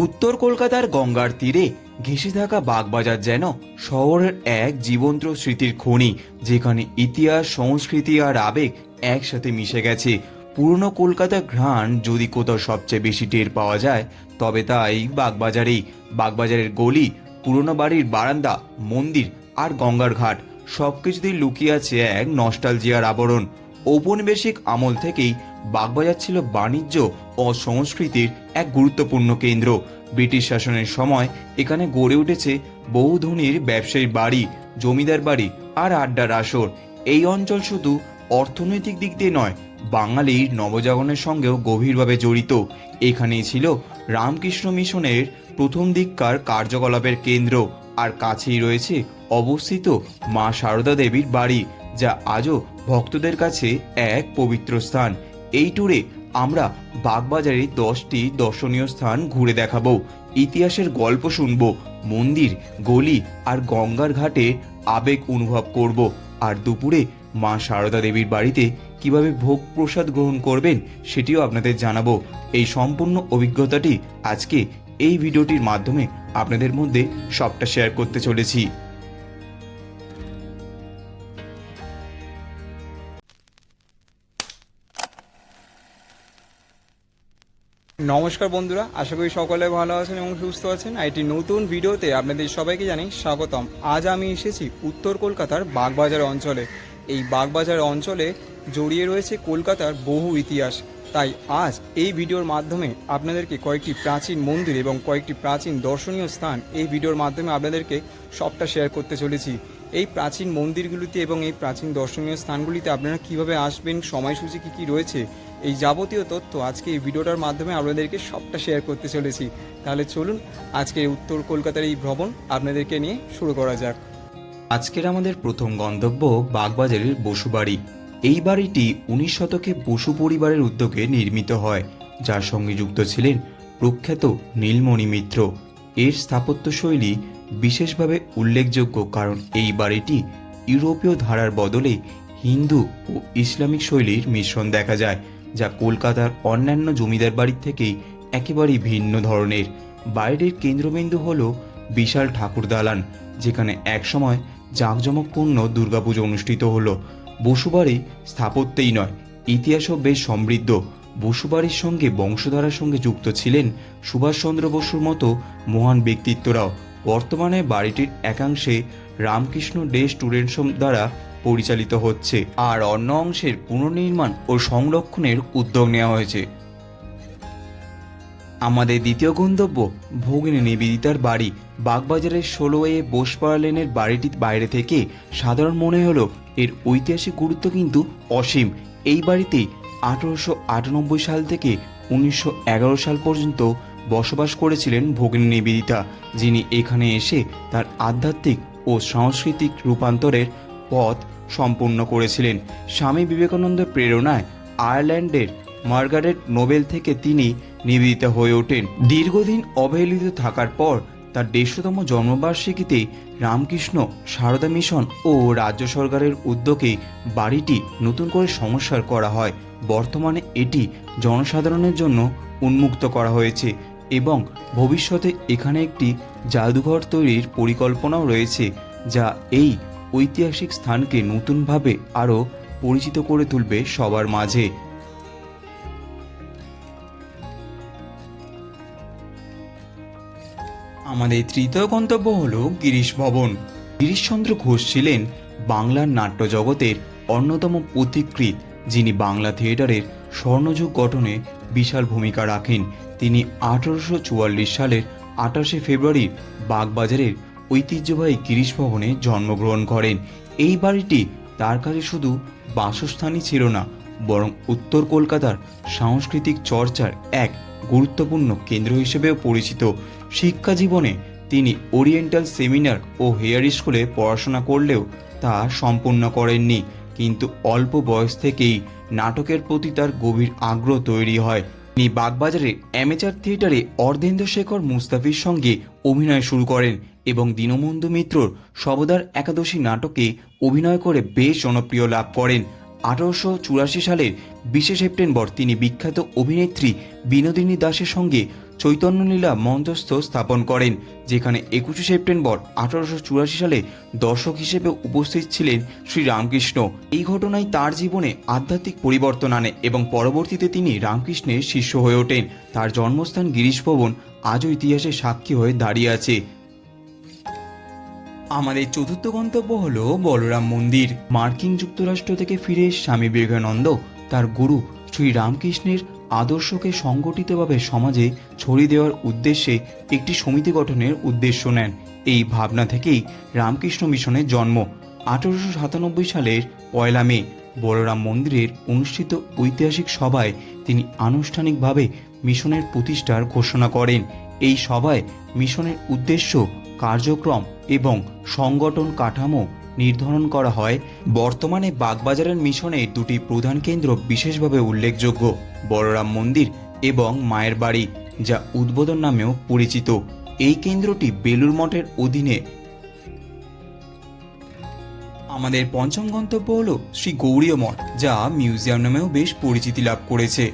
উত্তর কলকাতার গঙ্গার তীরে ঘেঁষে থাকা বাগবাজার যেন শহরের এক জীবন্ত স্মৃতির খনি, যেখানে ইতিহাস, সংস্কৃতি আর আবেগ একসাথে মিশে গেছে। পুরনো কলকাতার ঘ্রাণ যদি কোথাও সবচেয়ে বেশি টের পাওয়া যায়, তবে তা এই বাগবাজারেই। বাগবাজারের গলি, পুরনো বাড়ির বারান্দা, মন্দির আর গঙ্গার ঘাট সবকিছুতেই লুকিয়ে আছে এক নস্টালজিয়ার আবরণ। ঔপনিবেশিক আমল থেকেই বাগবাজার ছিল বাণিজ্য ও সংস্কৃতির এক গুরুত্বপূর্ণ কেন্দ্র। ব্রিটিশ শাসনের সময় এখানে গড়ে উঠেছে বহু ধনীর ব্যবসায়ীর বাড়ি, জমিদার বাড়ি আর আড্ডার আসর। এই অঞ্চল শুধু অর্থনৈতিক দিক দিয়ে নয়, বাঙালির নবজাগরণের সঙ্গেও গভীরভাবে জড়িত। এখানেই ছিল রামকৃষ্ণ মিশনের প্রথম দিককার কার্যকলাপের কেন্দ্র, আর কাছেই রয়েছে অবস্থিত মা সারদা দেবীর বাড়ি, যা আজও ভক্তদের কাছে এক পবিত্র স্থান। এই ট্যুরে আমরা বাগবাজারের 10টি দর্শনীয় স্থান ঘুরে দেখাবো, ইতিহাসের গল্প শুনবো, মন্দির, গলি আর গঙ্গার ঘাটে আবেগ অনুভব করব, আর দুপুরে মা সারদা দেবীর বাড়িতে কিভাবে ভোগ প্রসাদ গ্রহণ করবেন সেটিও আপনাদের জানাবো। এই সম্পূর্ণ অভিজ্ঞতাটি আজকে এই ভিডিওটির মাধ্যমে আপনাদের মধ্যে সবটা শেয়ার করতে চলেছি। নমস্কার বন্ধুরা, আশা করি সকলে ভালো আছেন এবং সুস্থ আছেন। একটি নতুন ভিডিওতে আপনাদের সবাইকে জানাই স্বাগতম। আজ আমি এসেছি উত্তর কলকাতার বাগবাজার অঞ্চলে। এই বাগবাজার অঞ্চলে জড়িয়ে রয়েছে কলকাতার বহু ইতিহাস। তাই আজ এই ভিডিওর মাধ্যমে আপনাদেরকে কয়েকটি প্রাচীন মন্দির এবং কয়েকটি প্রাচীন দর্শনীয় স্থান এই ভিডিওর মাধ্যমে আপনাদেরকে সবটা শেয়ার করতে চলেছি। এই প্রাচীন মন্দিরগুলিতে এবং এই প্রাচীন দর্শনীয় স্থানগুলিতে আপনারা কিভাবে আসবেন, সময়সূচি কী কী রয়েছে, এই যাবতীয় তথ্য আজকে এই ভিডিওটার মাধ্যমে আপনাদেরকে সবটা শেয়ার করতে চলেছি। তাহলে চলুন আজকে উত্তর কলকাতার এই ভ্রমণ আপনাদেরকে নিয়ে শুরু করা যাক। আজকের আমাদের প্রথম গন্তব্য বাগবাজারের বসু বাড়ি। এই বাড়িটি 19 শতকে বসু পরিবারের উদ্যোগে নির্মিত হয়, যার সঙ্গে যুক্ত ছিলেন প্রখ্যাত নীলমণি মিত্র। এর স্থাপত্যশৈলী বিশেষভাবে উল্লেখযোগ্য কারণ এই বাড়িটি ইউরোপীয় ধারার বদলে হিন্দু ও ইসলামিক শৈলীর মিশ্রণ দেখা যায়, যা কলকাতার অন্যান্য জমিদার বাড়ির থেকেই একেবারেই ভিন্ন ধরনের। বাড়িটির কেন্দ্রবিন্দু হল বিশাল ঠাকুর দালান, যেখানে একসময় জাঁকজমকপূর্ণ দুর্গাপুজো অনুষ্ঠিত হলো। বসুবাড়ি স্থাপত্যেই নয়, ইতিহাসও বেশ সমৃদ্ধ। বসুবাড়ির সঙ্গে বংশধারার সঙ্গে যুক্ত ছিলেন সুভাষচন্দ্র বসুর মতো মহান ব্যক্তিত্বরাও। বর্তমানে বাড়িটির একাংশে রামকৃষ্ণ ডে স্টুডেন্টস হোম দ্বারা পরিচালিত হচ্ছে, আর অন্য অংশের পুনর্নির্মাণ ও সংরক্ষণের উদ্যোগ নেওয়া হয়েছে। আমাদের দ্বিতীয় গন্তব্য ভগিনী নিবেদিতার বাড়ি। বাগবাজারের 16A বোসপাড়া লেনের বাড়িটি বাইরে থেকে সাধারণ মনে হলো, এর ঐতিহাসিক গুরুত্ব কিন্তু অসীম। এই বাড়িতেই 1898 সাল থেকে 1911 সাল পর্যন্ত বসবাস করেছিলেন ভগিনী নিবেদিতা, যিনি এখানে এসে তার আধ্যাত্মিক ও সাংস্কৃতিক রূপান্তরের পথ সম্পূর্ণ করেছিলেন। স্বামী বিবেকানন্দের প্রেরণায় আয়ারল্যান্ডের মার্গারেট নোবেল থেকে তিনি নিবেদিতা হয়ে ওঠেন। দীর্ঘদিন অবহেলিত থাকার পর তার 150তম জন্মবার্ষিকীতে রামকৃষ্ণ সারদা মিশন ও রাজ্য সরকারের উদ্যোগে বাড়িটি নতুন করে সংস্কার করা হয়। বর্তমানে এটি জনসাধারণের জন্য উন্মুক্ত করা হয়েছে এবং ভবিষ্যতে এখানে একটি জাদুঘর তৈরির পরিকল্পনাও রয়েছে, যা এই ঐতিহাসিক স্থানকে নতুনভাবে আরও পরিচিত করে তুলবে সবার মাঝে। আমাদের তৃতীয় গন্তব্য হল গিরিশ ভবন। গিরিশচন্দ্র ঘোষ ছিলেন বাংলার নাট্য জগতের অন্যতম পথিকৃৎ, যিনি বাংলা থিয়েটারের স্বর্ণযুগ গঠনে বিশাল ভূমিকা রাখেন। তিনি 1844 সালের 28শে ফেব্রুয়ারি বাগবাজারের ঐতিহ্যবাহী গিরিশ ভবনে জন্মগ্রহণ করেন। এই বাড়িটি তার কাছে শুধু বাসস্থানই ছিল না, বরং উত্তর কলকাতার সাংস্কৃতিক চর্চার এক গুরুত্বপূর্ণ কেন্দ্র হিসেবেও পরিচিত। শিক্ষা জীবনে তিনি ওরিয়েন্টাল সেমিনার ও হেয়ার স্কুলে পড়াশোনা করলেও তা সম্পূর্ণ করেননি, কিন্তু অল্প বয়স থেকেই নাটকের প্রতি তার গভীর আগ্রহ তৈরি হয়। তিনি বাগবাজারের অ্যামেচার থিয়েটারে অর্ধেন্দ্রশেখর মুস্তাফির সঙ্গে অভিনয় শুরু করেন এবং দীনবন্ধু মিত্রর সবদার একাদশী নাটকে অভিনয় করে বেশ জনপ্রিয় লাভ করেন। 1884 সালের 20শে সেপ্টেম্বর তিনি বিখ্যাত অভিনেত্রী বিনোদিনী দাসের সঙ্গে চৈতন্যলীলা মঞ্চস্থ স্থাপন করেন, যেখানে 21শে সেপ্টেম্বর 1884 সালে দর্শক হিসেবে উপস্থিত ছিলেন শ্রী রামকৃষ্ণ। এই ঘটনায় তার জীবনে আধ্যাত্মিক পরিবর্তন আনে এবং পরবর্তীতে তিনি রামকৃষ্ণের শিষ্য হয়ে ওঠেন। তার জন্মস্থান গিরিশ ভবন আজও ইতিহাসে সাক্ষী হয়ে দাঁড়িয়ে আছে। আমাদের চতুর্থ গন্তব্য হলো বলরাম মন্দির। মার্কিন যুক্তরাষ্ট্র থেকে ফিরে স্বামী বিবেকানন্দ তার গুরু শ্রী রামকৃষ্ণের আদর্শকে সংগঠিতভাবে সমাজে ছড়িয়ে দেওয়ার উদ্দেশ্যে একটি সমিতি গঠনের উদ্দেশ্য নেন। এই ভাবনা থেকেই রামকৃষ্ণ মিশনের জন্ম। 1897 সালের 1 মে বলরাম মন্দিরের অনুষ্ঠিত ঐতিহাসিক সভায় তিনি আনুষ্ঠানিকভাবে মিশনের প্রতিষ্ঠার ঘোষণা করেন। এই সভায় মিশনের উদ্দেশ্য, কার্যক্রম এবং সংগঠন কাঠামো নির্ধারণ করা হয়। বর্তমানে বাগবাজারের মিশনের দুটি প্রধান কেন্দ্র বিশেষভাবে উল্লেখযোগ্য: বলরাম মন্দির এবং মায়ের বাড়ি, যা উদ্বোধন নামেও পরিচিত। এই কেন্দ্রটি বেলুড় মঠের অধীনে। আমাদের পঞ্চম গন্তব্য হল শ্রী গৌড়ীয় মঠ, যা মিউজিয়াম নামেও বেশ পরিচিতি লাভ করেছে।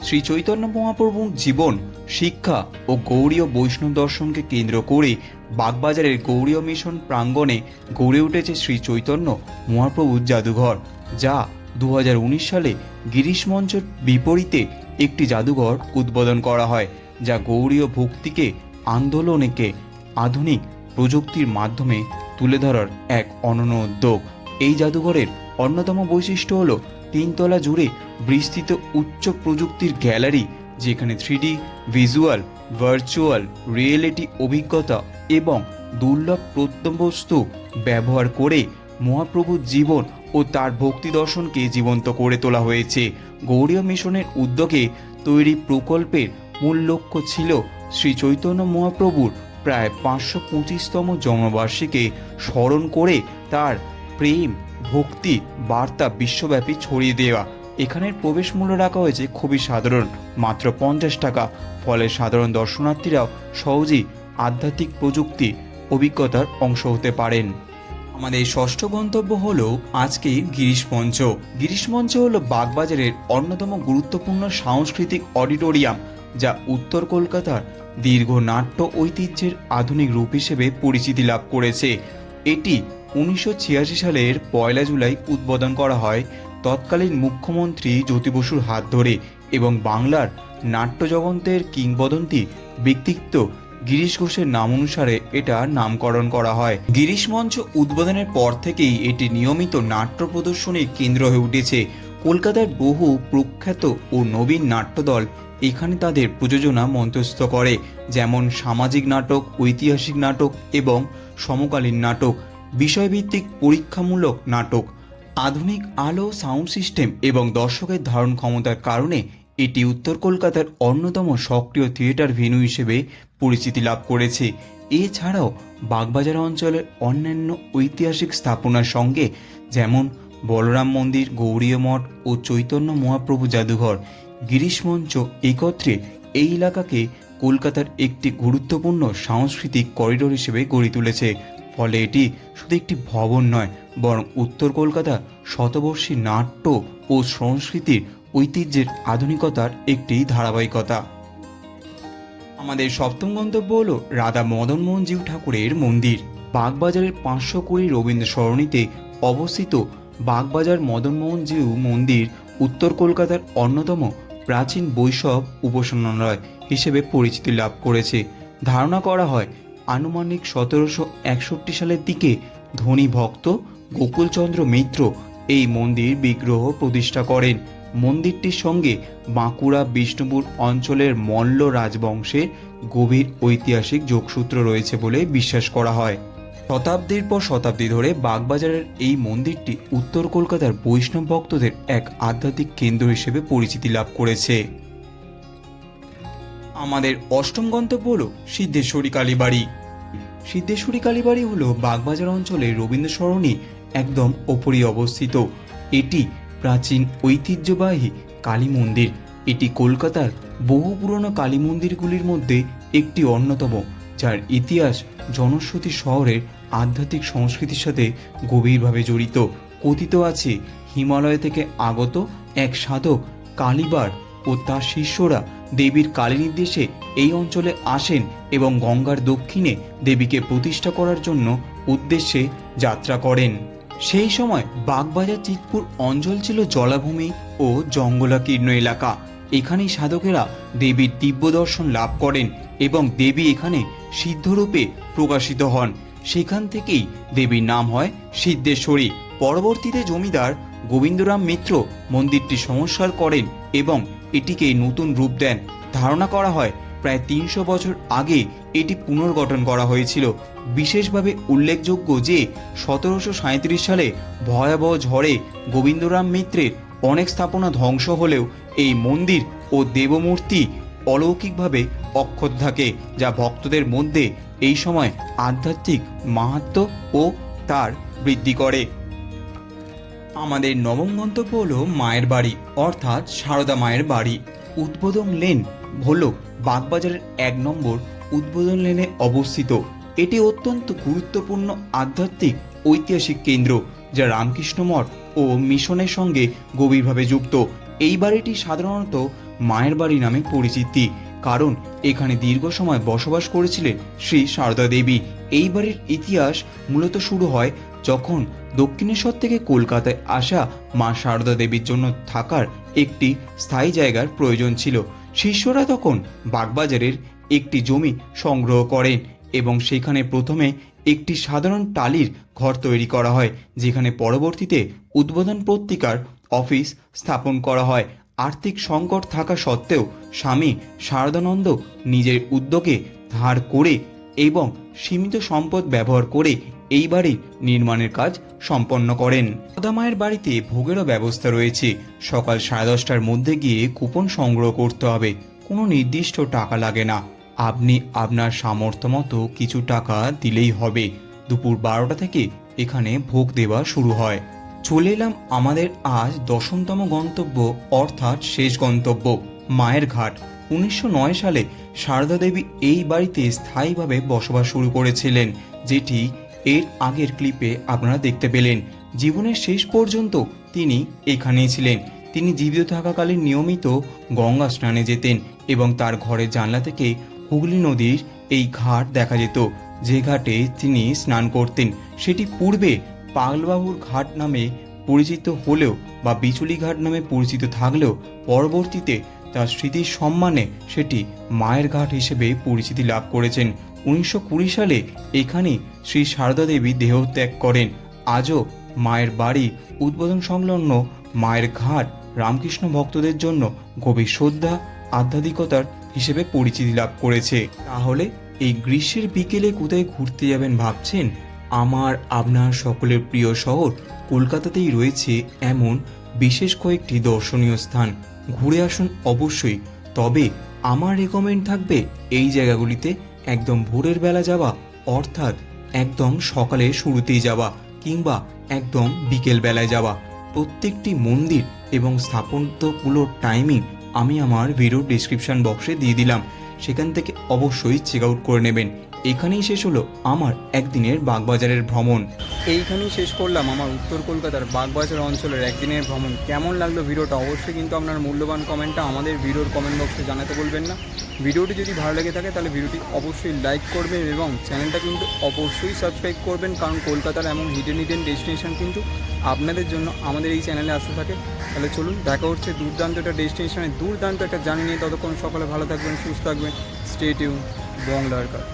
শ্রী চৈতন্য মহাপ্রভুর জীবন, শিক্ষা ও গৌড়ীয় বৈষ্ণব দর্শনকে কেন্দ্র করে বাগবাজারের গৌড়ীয় মিশন প্রাঙ্গণে গড়ে উঠেছে শ্রী চৈতন্য মহাপ্রভুর জাদুঘর, যা 2019 সালে গিরিশ মঞ্চের বিপরীতে একটি জাদুঘর উদ্বোধন করা হয়, যা গৌড়ীয় ভক্তিকে আন্দোলনকে আধুনিক প্রযুক্তির মাধ্যমে তুলে ধরার এক অনন্য উদ্যোগ। এই জাদুঘরের অন্যতম বৈশিষ্ট্য হল 3 তলা জুড়ে বিস্তৃত উচ্চ প্রযুক্তির গ্যালারি, যেখানে 3D ভিজুয়াল, ভার্চুয়াল রিয়েলিটি অভিজ্ঞতা এবং দুর্লভ প্রত্নবস্তু ব্যবহার করে মহাপ্রভুর জীবন ও তার ভক্তি দর্শনকে জীবন্ত করে তোলা হয়েছে। গৌড়ীয় মিশনের উদ্যোগে তৈরি প্রকল্পের মূল লক্ষ্য ছিল শ্রী চৈতন্য মহাপ্রভুর প্রায় 525তম জন্মবার্ষিকী স্মরণ করে তার প্রেম ভক্তি বার্তা বিশ্বব্যাপী ছড়িয়ে দেওয়া। এখানের প্রবেশ মূল্য রাখা হয়েছে খুবই সাধারণ, মাত্র 50 টাকা। ফলে সাধারণ দর্শনার্থীরাও সহজেই আধ্যাত্মিক প্রযুক্তি অভিজ্ঞতার অংশ হতে পারেন। আমাদের ষষ্ঠ গন্তব্য হলো আজকে গিরিশ মঞ্চ। গিরিশ মঞ্চ হলো বাগবাজারের অন্যতম গুরুত্বপূর্ণ সাংস্কৃতিক অডিটোরিয়াম, যা উত্তর কলকাতার দীর্ঘ নাট্য ঐতিহ্যের আধুনিক রূপ হিসেবে পরিচিতি লাভ করেছে। এটি 1986 সালের 1 জুলাই উদ্বোধন করা হয় তৎকালীন মুখ্যমন্ত্রী জ্যোতি বসুর হাত ধরে এবং বাংলার নাট্যজগতের কিংবদন্তি ব্যক্তিত্ব গিরিশ ঘোষের নাম অনুসারে এটা নামকরণ করা হয়। গিরিশ মঞ্চ উদ্বোধনের পর থেকেই এটি নিয়মিত নাট্য প্রদর্শনীর কেন্দ্র হয়ে উঠেছে। কলকাতার বহু প্রখ্যাত ও নবীন নাট্যদল এখানে তাদের প্রযোজনা মঞ্চস্থ করে, যেমন সামাজিক নাটক, ঐতিহাসিক নাটক এবং সমকালীন নাটক, বিষয়ভিত্তিক পরীক্ষামূলক নাটক। আধুনিক আলো, সাউন্ড সিস্টেম এবং দর্শকের ধারণ ক্ষমতার কারণে এটি উত্তর কলকাতার অন্যতম সক্রিয় থিয়েটার ভেন্যু হিসেবে পরিচিতি লাভ করেছে। এছাড়াও বাগবাজার অঞ্চলের অন্যান্য ঐতিহাসিক স্থাপনার সঙ্গে, যেমন বলরাম মন্দির, গৌড়ীয় মঠ ও চৈতন্য মহাপ্রভু জাদুঘর, গিরিশ মঞ্চ একত্রে এই এলাকাকে কলকাতার একটি গুরুত্বপূর্ণ সাংস্কৃতিক করিডোর হিসেবে গড়ে তুলেছে। ফলে এটি শুধু একটি ভবন নয়, বরং উত্তর কলকাতা শতবর্ষী নাট্য ও সংস্কৃতির ঐতিহ্যের আধুনিকতার একটি ধারাবাহিকতা। আমাদের সপ্তম গন্তব্য হলো রাধা মদন মোহনজিউ ঠাকুরের মন্দির। বাগবাজারের 520 রবীন্দ্র সরণিতে অবস্থিত বাগবাজার মদনমোহনজিউ মন্দির উত্তর কলকাতার অন্যতম প্রাচীন বৈষ্ণব উপাসনালয় হিসেবে পরিচিতি লাভ করেছে। ধারণা করা হয় আনুমানিক 1761 সালের দিকে ধনী ভক্ত গোকুলচন্দ্র মিত্র এই মন্দির বিগ্রহ প্রতিষ্ঠা করেন। মন্দিরটির সঙ্গে বাঁকুড়া বিষ্ণুপুর অঞ্চলের মল্ল রাজবংশের গভীর ঐতিহাসিক যোগসূত্র রয়েছে বলে বিশ্বাস করা হয়। শতাব্দীর পর শতাব্দী ধরে বাগবাজারের এই মন্দিরটি উত্তর কলকাতার বৈষ্ণব ভক্তদের এক আধ্যাত্মিক কেন্দ্র হিসেবে পরিচিতি লাভ করেছে। আমাদের অষ্টম গন্তব্য হলো সিদ্ধেশ্বরী কালীবাড়ি। সিদ্ধেশ্বরী কালীবাড়ি হলো বাগবাজার অঞ্চলের রবীন্দ্র সরণি একদম ওপরে অবস্থিত। এটি প্রাচীন ঐতিহ্যবাহী কালী মন্দির। এটি কলকাতার বহু পুরনো কালী মন্দিরগুলির মধ্যে একটি অন্যতম, যার ইতিহাস জনশ্রুতি শহরের আধ্যাত্মিক সংস্কৃতির সাথে গভীরভাবে জড়িত। কথিত আছে হিমালয় থেকে আগত এক সাধক কালীবার ও তার শিষ্যরা দেবীর কালী নির্দেশে এই অঞ্চলে আসেন এবং গঙ্গার দক্ষিণে দেবীকে প্রতিষ্ঠা করার জন্য উদ্দেশ্যে যাত্রা করেন। সেই সময় বাগবাজার চিতপুর অঞ্চল ছিল জলাভূমি ও জঙ্গলাকীর্ণ এলাকা। এখানেই সাধকেরা দেবীর দিব্য দর্শন লাভ করেন এবং দেবী এখানে সিদ্ধরূপে প্রকাশিত হন। সেখান থেকেই দেবীর নাম হয় সিদ্ধেশ্বরী। পরবর্তীতে জমিদার গোবিন্দরাম মিত্র মন্দিরটি সংস্কার করেন এবং এটিকে নতুন রূপ দেন। ধারণা করা হয় প্রায় 300 বছর আগে এটি পুনর্গঠন করা হয়েছিল। বিশেষভাবে উল্লেখযোগ্য যে 1737 সালে ভয়াবহ ঝড়ে গোবিন্দরাম মিত্রের অনেক স্থাপনা ধ্বংস হলেও এই মন্দির ও দেবমূর্তি অলৌকিকভাবে অক্ষত থাকে, যা ভক্তদের মধ্যে এই সময় আধ্যাত্মিক মাহাত্ম্য ও তার বৃদ্ধি করে। আমাদের নবম গন্তব্য হলো মায়ের বাড়ি অর্থাৎ সারদা মায়ের বাড়ি। উদ্বোধন লেন হলো বাগবাজারের 1 নম্বর উদ্বোধন লেনে অবস্থিত। এটি অত্যন্ত গুরুত্বপূর্ণ আধ্যাত্মিক ঐতিহাসিক কেন্দ্র, যা রামকৃষ্ণ মঠ ও মিশনের সঙ্গে গভীরভাবে যুক্ত। এই বাড়িটি সাধারণত মায়ের বাড়ি নামে পরিচিতি, কারণ এখানে দীর্ঘ সময় বসবাস করেছিলেন শ্রী সারদা দেবী। এই বাড়ির ইতিহাস মূলত শুরু হয় যখন দক্ষিণেশ্বর থেকে কলকাতায় আসা মা সারদা দেবীর জন্য থাকার একটি স্থায়ী জায়গার প্রয়োজন ছিল। শিষ্যরা তখন বাগবাজারের একটি জমি সংগ্রহ করেন এবং সেখানে প্রথমে একটি সাধারণ টালির ঘর তৈরি করা হয়, যেখানে পরবর্তীতে উদ্বোধন পত্রিকার অফিস স্থাপন করা হয়। আর্থিক সংকট থাকা সত্ত্বেও স্বামী শারদানন্দ নিজের উদ্যোগে ধার করে এবং সীমিত সম্পদ ব্যবহার করে এই বাড়ির নির্মাণের কাজ সম্পন্ন করেন। সারদা মায়ের বাড়িতে ভোগেরও ব্যবস্থা রয়েছে। সকাল 10:30টার মধ্যে গিয়ে কুপন সংগ্রহ করতে হবে। কোনো নির্দিষ্ট টাকা লাগে না, আপনি আপনার সামর্থ্য মতো কিছু টাকা দিলেই হবে। দুপুর 12টা থেকে এখানে ভোগ দেওয়া শুরু হয়। চলে এলাম আমাদের আজ 10তম গন্তব্য অর্থাৎ শেষ গন্তব্য মায়ের ঘাট। 1909 সালে সারদা দেবী এই বাড়িতে স্থায়ীভাবে বসবাস শুরু করেছিলেন, যেটি এর আগের ক্লিপে আপনারা দেখতে পেলেন। জীবনের শেষ পর্যন্ত তিনি এখানেই ছিলেন। তিনি জীবিত থাকাকালীন নিয়মিত গঙ্গা স্নানে যেতেন এবং তার ঘরের জানলা থেকে হুগলি নদীর এই ঘাট দেখা যেত, যে ঘাটে তিনি স্নান করতেন। সেটি পূর্বে পাগলবাবুর ঘাট নামে পরিচিত হলেও বা বিচুলি ঘাট নামে পরিচিত থাকলেও পরবর্তীতে তার স্মৃতির সম্মানে সেটি মায়ের ঘাট হিসেবে পরিচিতি লাভ করেছেন। 1920 সালে এখানে শ্রী সারদা দেবী দেহত্যাগ করেন। আজও মায়ের বাড়ি উদ্বোধন সংলগ্ন মায়ের ঘাট রামকৃষ্ণ ভক্তদের জন্য গভীর শ্রদ্ধা আধ্যাত্মিকতার হিসেবে পরিচিতি লাভ করেছে। তাহলে এই গ্রীষ্মের বিকেলে কোথায় ঘুরতে যাবেন ভাবছেন? আমার আপনার সকলের প্রিয় শহর কলকাতাতেই রয়েছে এমন বিশেষ কয়েকটি দর্শনীয় স্থান। ঘুরে আসুন অবশ্যই, তবে আমার রেকমেন্ড থাকবে এই জায়গাগুলিতে একদম ভোরের বেলা যাওয়া, অর্থাৎ একদম সকালে শুরুতেই যাওয়া কিংবা একদম বিকেল বেলায় যাওয়া। প্রত্যেকটি মন্দির এবং স্থাপত্যগুলোর টাইমিং আমি আমার ভিডিও ডিসক্রিপশন বক্সে দিয়ে দিলাম, সেখান থেকে অবশ্যই চেক আউট করে নেবেন। এখানেই শেষ হলো আমার একদিনের বাগবাজারের ভ্রমণ। এইখানেই শেষ করলাম আমার উত্তর কলকাতার বাগবাজার অঞ্চলের একদিনের ভ্রমণ। কেমন লাগলো ভিডিওটা অবশ্যই কিন্তু আপনার মূল্যবান কমেন্টটা আমাদের ভিডিওর কমেন্ট বক্সে জানাতে বলবেন না। ভিডিওটি যদি ভালো লেগে থাকে তাহলে ভিডিওটি অবশ্যই লাইক করবেন এবং চ্যানেলটা কিন্তু অবশ্যই সাবস্ক্রাইব করবেন, কারণ কলকাতার এমন হিডেন ডেস্টিনেশন কিন্তু আপনাদের জন্য আমাদের এই চ্যানেলে আসতে থাকে। তাহলে চলুন, দেখা হচ্ছে দুর্দান্ত একটা ডেস্টিনেশনে দুর্দান্ত একটা জার্নি নিয়ে। ততক্ষণ সকলে ভালো থাকবেন, সুস্থ থাকবেন। স্টে টিউন, বাংলার কাজ।